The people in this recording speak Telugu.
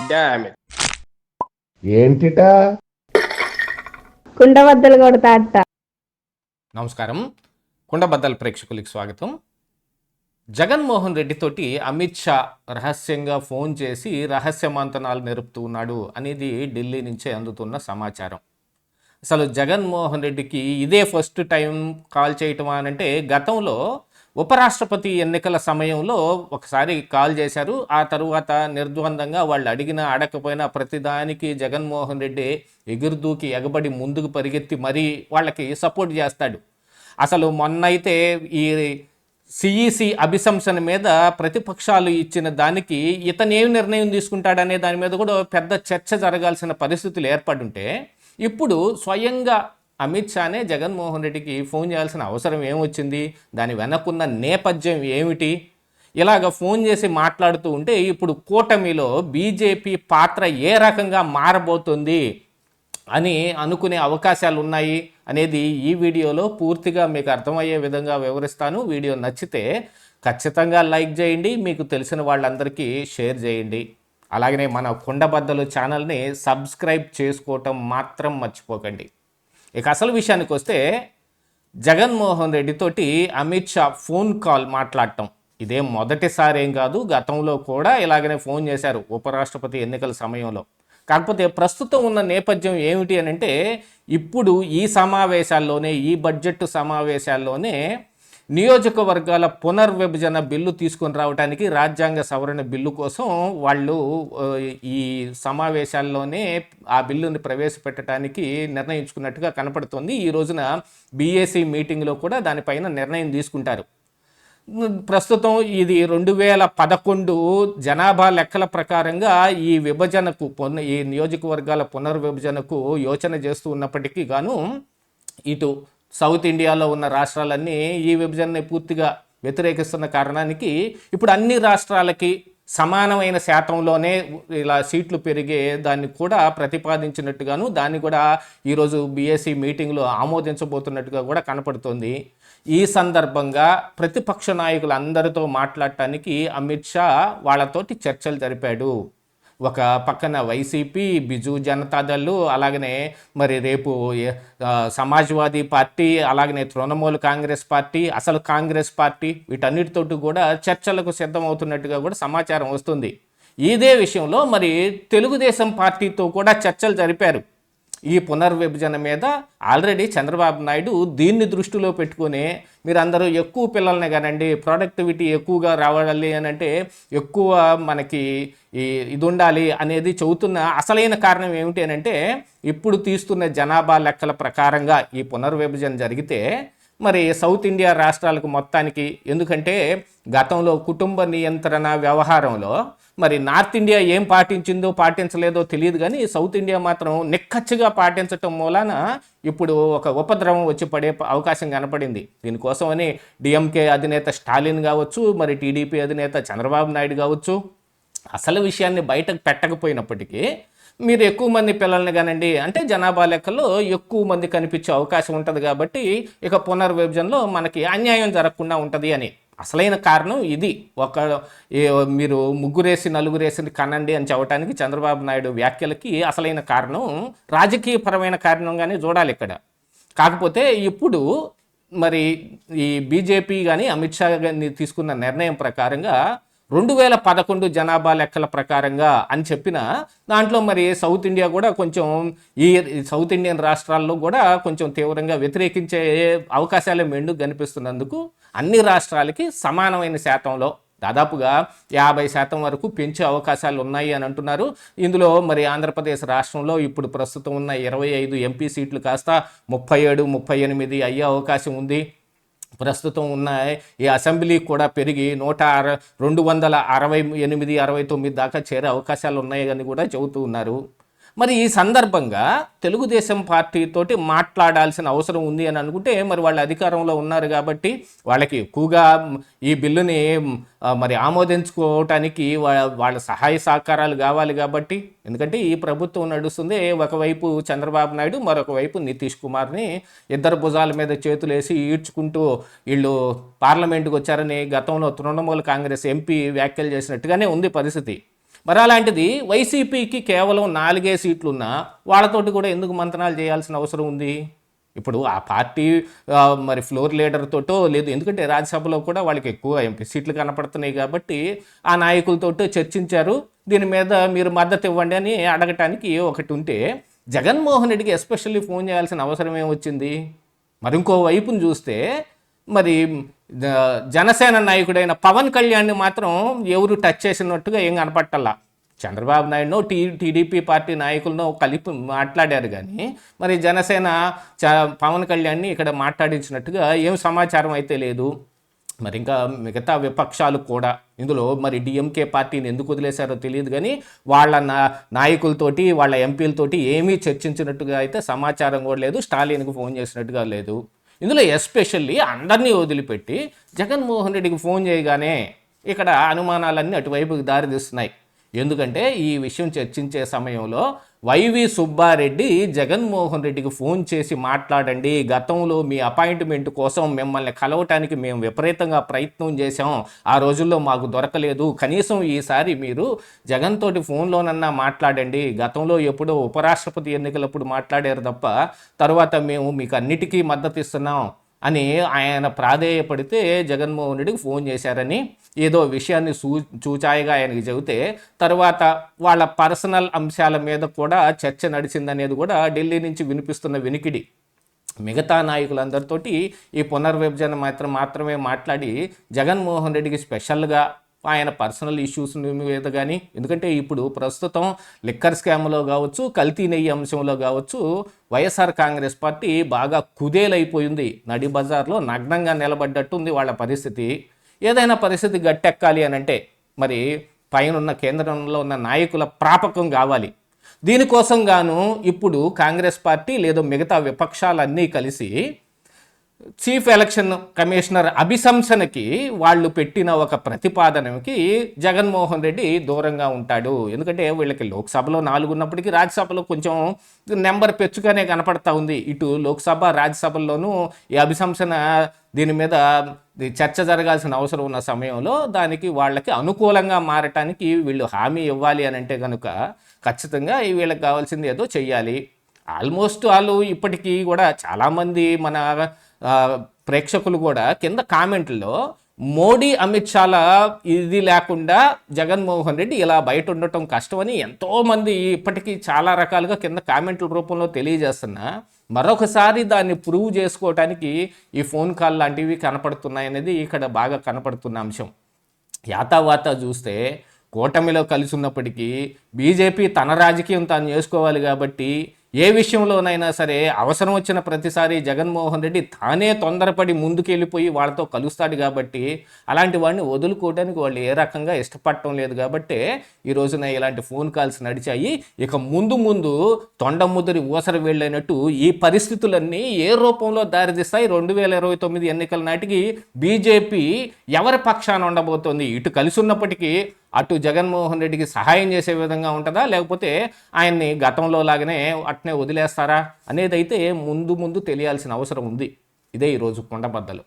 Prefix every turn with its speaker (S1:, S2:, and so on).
S1: Damn it.
S2: ఏంటిట
S3: కుండబద్దలు కొడతా అట్ట.
S1: నమస్కారం, కుండబద్దల ప్రేక్షకులకు స్వాగతం. జగన్మోహన్ రెడ్డితోటి అమిత్ షా రహస్యంగా ఫోన్ చేసి రహస్య మంతనాలు నెరుపుతూ ఉన్నాడు అనేది ఢిల్లీ నుంచే అందుతున్న సమాచారం. అసలు జగన్మోహన్ రెడ్డికి ఇదే ఫస్ట్ టైం కాల్ చేయటం అనంటే, గతంలో ఉపరాష్ట్రపతి ఎన్నికల సమయంలో ఒకసారి కాల్ చేశారు. ఆ తరువాత నిర్ద్వందంగా వాళ్ళు అడిగినా అడగకపోయినా ప్రతిదానికి జగన్మోహన్ రెడ్డి ఎగురుదూకి ఎగబడి ముందుకు పరిగెత్తి మరీ వాళ్ళకి సపోర్ట్ చేస్తాడు. అసలు మొన్నైతే ఈ సిఈసి అభిశంసన మీద ప్రతిపక్షాలు ఇచ్చిన దానికి ఇతనేం నిర్ణయం తీసుకుంటాడనే దాని మీద కూడా పెద్ద చర్చ జరగాల్సిన పరిస్థితులు ఏర్పడుంటే, ఇప్పుడు స్వయంగా అమిత్ షానే జగన్మోహన్ రెడ్డికి ఫోన్ చేయాల్సిన అవసరం ఏమొచ్చింది, దాని వెనకున్న నేపథ్యం ఏమిటి, ఇలాగ ఫోన్ చేసి మాట్లాడుతూ ఉంటే ఇప్పుడు కూటమిలో బీజేపీ పాత్ర ఏ రకంగా మారబోతుంది అని అనుకునే అవకాశాలు ఉన్నాయి అనేది ఈ వీడియోలో పూర్తిగా మీకు అర్థమయ్యే విధంగా వివరిస్తాను. వీడియో నచ్చితే ఖచ్చితంగా లైక్ చేయండి, మీకు తెలిసిన వాళ్ళందరికీ షేర్ చేయండి. అలాగనే మన కుండబద్దలు ఛానల్ని సబ్స్క్రైబ్ చేసుకోవటం మాత్రం మర్చిపోకండి. ఇక అసలు విషయానికి వస్తే, జగన్మోహన్ రెడ్డితోటి అమిత్ షా ఫోన్ కాల్ మాట్లాడటం ఇదేం మొదటిసారి ఏం కాదు. గతంలో కూడా ఇలాగనే ఫోన్ చేశారు ఉపరాష్ట్రపతి ఎన్నికల సమయంలో. కాకపోతే ప్రస్తుతం ఉన్న నేపథ్యం ఏమిటి అని అంటే, ఇప్పుడు ఈ సమావేశాల్లోనే, ఈ బడ్జెట్ సమావేశాల్లోనే నియోజకవర్గాల పునర్విభజన బిల్లు తీసుకొని రావడానికి, రాజ్యాంగ సవరణ బిల్లు కోసం వాళ్ళు ఈ సమావేశాల్లోనే ఆ బిల్లుని ప్రవేశపెట్టడానికి నిర్ణయించుకున్నట్టుగా కనపడుతోంది. ఈ రోజున బీఏసీ మీటింగ్లో కూడా దానిపైన నిర్ణయం తీసుకుంటారు. ప్రస్తుతం ఇది 2011 జనాభా లెక్కల ప్రకారంగా ఈ విభజనకు ఈ నియోజకవర్గాల పునర్విభజనకు యోచన చేస్తూ ఉన్నప్పటికీ గాను, ఇటు సౌత్ ఇండియాలో ఉన్న రాష్ట్రాలన్నీ ఈ విభజనని పూర్తిగా వ్యతిరేకిస్తున్న కారణానికి ఇప్పుడు అన్ని రాష్ట్రాలకి సమానమైన శాతంలోనే ఇలా సీట్లు పెరిగే దాన్ని కూడా ప్రతిపాదించినట్టుగాను, దాన్ని కూడా ఈరోజు బీఏసీ మీటింగ్లో ఆమోదించబోతున్నట్టుగా కూడా కనపడుతోంది. ఈ సందర్భంగా ప్రతిపక్ష నాయకులందరితో మాట్లాడటానికి అమిత్ షా వాళ్ళతోటి చర్చలు జరిపాడు. ఒక పక్కన వైసీపీ, బిజు జనతాదళ్, అలాగనే మరి రేపు సమాజ్వాదీ పార్టీ, అలాగనే తృణమూల్ కాంగ్రెస్ పార్టీ, అసలు కాంగ్రెస్ పార్టీ, వీటన్నిటితోటి కూడా చర్చలకు సిద్ధమవుతున్నట్టుగా కూడా సమాచారం వస్తుంది. ఇదే విషయంలో మరి తెలుగుదేశం పార్టీతో కూడా చర్చలు జరిపారు. ఈ పునర్విభజన మీద ఆల్రెడీ చంద్రబాబు నాయుడు దీన్ని దృష్టిలో పెట్టుకుని, మీరందరూ ఎక్కువ పిల్లల్ని కానండి, ప్రొడక్టివిటీ ఎక్కువగా రావాలి అని అంటే ఎక్కువ మనకి ఇది ఉండాలి అనేది చెబుతున్న అసలైన కారణం ఏమిటి అని అంటే, ఇప్పుడు తీస్తున్న జనాభా లెక్కల ప్రకారంగా ఈ పునర్విభజన జరిగితే మరి సౌత్ ఇండియా రాష్ట్రాలకు మొత్తానికి, ఎందుకంటే గతంలో కుటుంబ నియంత్రణ వ్యవహారంలో మరి నార్త్ ఇండియా ఏం పాటించిందో పాటించలేదో తెలియదు, కానీ సౌత్ ఇండియా మాత్రం నిక్కచ్చిగా పాటించటం మూలాన ఇప్పుడు ఒక ఉపద్రవం వచ్చి పడే అవకాశం కనపడింది. దీనికోసమని డిఎంకే అధినేత స్టాలిన్ కావచ్చు, మరి టీడీపీ అధినేత చంద్రబాబు నాయుడు కావచ్చు, అసలు విషయాన్ని బయటకు పెట్టకపోయినప్పటికీ మీరు ఎక్కువ మంది పిల్లల్ని కానండి అంటే జనాభా లెక్కల్లో ఎక్కువ మంది కనిపించే అవకాశం ఉంటుంది, కాబట్టి ఇక పునర్విభజనలో మనకి అన్యాయం జరగకుండా ఉంటుంది అని అసలైన కారణం ఇది. మీరు ముగ్గురేసి నలుగురేసి కనండి అని చెప్పడానికి చంద్రబాబు నాయుడు వ్యాఖ్యలకి అసలైన కారణం రాజకీయపరమైన కారణంగానే చూడాలి ఇక్కడ. కాకపోతే ఇప్పుడు మరి ఈ బీజేపీ కానీ అమిత్ షా కానీ తీసుకున్న నిర్ణయం ప్రకారంగా 2011 జనాభా లెక్కల ప్రకారంగా అని చెప్పిన దాంట్లో మరి సౌత్ ఇండియా కూడా కొంచెం, ఈ సౌత్ ఇండియన్ రాష్ట్రాల్లో కూడా కొంచెం తీవ్రంగా వ్యతిరేకించే అవకాశాలే మెండుగా కనిపిస్తున్నందుకు అన్ని రాష్ట్రాలకి సమానమైన శాతంలో దాదాపుగా 50% వరకు పెంచే అవకాశాలు ఉన్నాయి అని అంటున్నారు. ఇందులో మరి ఆంధ్రప్రదేశ్ రాష్ట్రంలో ఇప్పుడు ప్రస్తుతం ఉన్న 25 ఎంపీ సీట్లు కాస్త 37, 38 అయ్యే అవకాశం ఉంది. ప్రస్తుతం ఉన్న ఈ అసెంబ్లీ కూడా పెరిగి 268, 69 దాకా చేరే అవకాశాలు ఉన్నాయని కూడా చెబుతూ ఉన్నారు. మరి ఈ సందర్భంగా తెలుగుదేశం పార్టీతోటి మాట్లాడాల్సిన అవసరం ఉంది అని అనుకుంటే, మరి వాళ్ళు అధికారంలో ఉన్నారు కాబట్టి వాళ్ళకి ఎక్కువగా ఈ బిల్లుని మరి ఆమోదించుకోవటానికి వాళ్ళ సహాయ సహకారాలు కావాలి కాబట్టి, ఎందుకంటే ఈ ప్రభుత్వం నడుస్తుంది ఒకవైపు చంద్రబాబు నాయుడు, మరొక వైపు నితీష్ కుమార్ని ఇద్దరు భుజాల మీద చేతులేసి ఈడ్చుకుంటూ వీళ్ళు పార్లమెంటుకు వచ్చారని గతంలో తృణమూల్ కాంగ్రెస్ ఎంపీ వ్యాఖ్యలు చేసినట్టుగానే ఉంది పరిస్థితి. మరి అలాంటిది వైసీపీకి కేవలం 4 సీట్లున్నా వాళ్ళతోటి కూడా ఎందుకు మంతనాలు చేయాల్సిన అవసరం ఉంది? ఇప్పుడు ఆ పార్టీ మరి ఫ్లోర్ లీడర్ తోటో లేదు, ఎందుకంటే రాజ్యసభలో కూడా వాళ్ళకి ఎక్కువ ఎంపీ సీట్లు కనపడుతున్నాయి కాబట్టి ఆ నాయకులతోటో చర్చించారు. దీని మీద మీరు మద్దతు ఇవ్వండి అని అడగటానికి ఒకటి ఉంటే, జగన్మోహన్ రెడ్డికి ఎస్పెషల్లీ ఫోన్ చేయాల్సిన అవసరం ఏమొచ్చింది? మరి ఇంకో వైపును చూస్తే మరి జనసేన నాయకుడైన పవన్ కళ్యాణ్ని మాత్రం ఎవరు టచ్ చేసినట్టుగా ఏం కనపట్టల్లా. చంద్రబాబు నాయుడునో టీడీపీ పార్టీ నాయకులను కలిపి మాట్లాడారు కానీ మరి జనసేన పవన్ కళ్యాణ్ని ఇక్కడ మాట్లాడించినట్టుగా ఏం సమాచారం అయితే లేదు. మరి ఇంకా మిగతా విపక్షాలు కూడా ఇందులో మరి డిఎంకే పార్టీని ఎందుకు వదిలేశారో తెలియదు కానీ వాళ్ళ నాయకులతోటి వాళ్ళ ఎంపీలతోటి ఏమీ చర్చించినట్టుగా అయితే సమాచారం కూడా లేదు. స్టాలిన్కి ఫోన్ చేసినట్టుగా లేదు. ఇందులో ఎస్పెషల్లీ అందరినీ వదిలిపెట్టి జగన్మోహన్ రెడ్డికి ఫోన్ చేయగానే ఇక్కడ అనుమానాలన్నీ అటువైపుకి దారితీస్తున్నాయి. ఎందుకంటే ఈ విషయం చర్చించే సమయంలో వైవి సుబ్బారెడ్డి జగన్మోహన్ రెడ్డికి ఫోన్ చేసి మాట్లాడండి, గతంలో మీ అపాయింట్మెంట్ కోసం మిమ్మల్ని కలవటానికి మేము విపరీతంగా ప్రయత్నం చేశాం, ఆ రోజుల్లో మాకు దొరకలేదు, కనీసం ఈసారి మీరు జగన్ తోటి ఫోన్లోనన్నా మాట్లాడండి, గతంలో ఎప్పుడో ఉపరాష్ట్రపతి ఎన్నికలప్పుడు మాట్లాడారు తప్ప తర్వాత మేము మీకు అన్నిటికీ మద్దతు ఇస్తున్నాం అని ఆయన ప్రాధేయపడితే జగన్మోహన్ రెడ్డికి ఫోన్ చేశారని ఏదో విషయాన్ని చూచాయిగా ఆయనకి చెబితే తర్వాత వాళ్ళ పర్సనల్ అంశాల మీద కూడా చర్చ నడిచిందనేది కూడా ఢిల్లీ నుంచి వినిపిస్తున్న వినికిడి. మిగతా నాయకులందరితోటి ఈ పునర్విభజన మాత్రమే మాట్లాడి జగన్మోహన్ రెడ్డికి స్పెషల్గా ఆయన పర్సనల్ ఇష్యూస్ మీద కానీ, ఎందుకంటే ఇప్పుడు ప్రస్తుతం లిక్కర్ స్కామ్లో కావచ్చు, కల్తీ నెయ్యి అంశంలో కావచ్చు, వైఎస్ఆర్ కాంగ్రెస్ పార్టీ బాగా కుదేలైపోయింది. నడి బజార్లో నగ్నంగా నిలబడ్డట్టుంది వాళ్ళ పరిస్థితి. ఏదైనా పరిస్థితి గట్టెక్కాలి అని అంటే మరి పైన కేంద్రంలో ఉన్న నాయకుల ప్రాపకం కావాలి. దీనికోసం గాను ఇప్పుడు కాంగ్రెస్ పార్టీ లేదా మిగతా విపక్షాలన్నీ కలిసి చీఫ్ ఎలక్షన్ కమిషనర్ అభిశంసనకి వాళ్ళు పెట్టిన ఒక ప్రతిపాదనకి జగన్మోహన్ రెడ్డి దూరంగా ఉంటాడు. ఎందుకంటే వీళ్ళకి లోక్సభలో 4 ఉన్నప్పటికీ రాజ్యసభలో కొంచెం నెంబర్ పెచ్చుగానే కనపడతా ఉంది. ఇటు లోక్సభ రాజ్యసభల్లోనూ ఈ అభిశంసన దీని మీద చర్చ జరగాల్సిన అవసరం ఉన్న సమయంలో దానికి వాళ్ళకి అనుకూలంగా మారటానికి వీళ్ళు హామీ ఇవ్వాలి అని అంటే కనుక ఖచ్చితంగా వీళ్ళకి కావాల్సింది ఏదో చెయ్యాలి. ఆల్మోస్ట్ వాళ్ళు ఇప్పటికీ కూడా చాలామంది మన ప్రేక్షకులు కూడా కింద కామెంట్లో మోడీ అమిత్ షాల ఇది లేకుండా జగన్మోహన్ రెడ్డి ఇలా బయట ఉండటం కష్టమని ఎంతోమంది ఇప్పటికీ చాలా రకాలుగా కింద కామెంట్ల రూపంలో తెలియజేస్తున్నా మరొకసారి దాన్ని ప్రూవ్ చేసుకోవటానికి ఈ ఫోన్ కాల్ లాంటివి కనపడుతున్నాయనేది ఇక్కడ బాగా కనపడుతున్న అంశం. యాతావాత చూస్తే కూటమిలో కలిసి ఉన్నప్పటికీ బీజేపీ తన రాజకీయం తాను చేసుకోవాలి కాబట్టి ఏ విషయంలోనైనా సరే అవసరం వచ్చిన ప్రతిసారి జగన్మోహన్ రెడ్డి తానే తొందరపడి ముందుకెళ్ళిపోయి వాళ్ళతో కలుస్తాడు కాబట్టి అలాంటి వాడిని వదులుకోవడానికి వాళ్ళు ఏ రకంగా ఇష్టపడటం లేదు కాబట్టి ఈ రోజున ఇలాంటి ఫోన్ కాల్స్ నడిచాయి. ఇక ముందు తొండముదిరి ఊసర వెళ్ళినట్టు ఈ పరిస్థితులన్నీ ఏ రూపంలో దారితీస్తాయి? 2029 ఎన్నికల నాటికి బీజేపీ ఎవరి పక్షాన ఉండబోతోంది? ఇటు కలిసి ఉన్నప్పటికీ అటు జగన్మోహన్ రెడ్డికి సహాయం చేసే విధంగా ఉంటుందా, లేకపోతే ఆయన్ని గతంలో లాగానే అట్నే వదిలేస్తారా అనేది అయితే ముందు తెలియాల్సిన అవసరం ఉంది. ఇదే ఈరోజు కొండబద్దలు.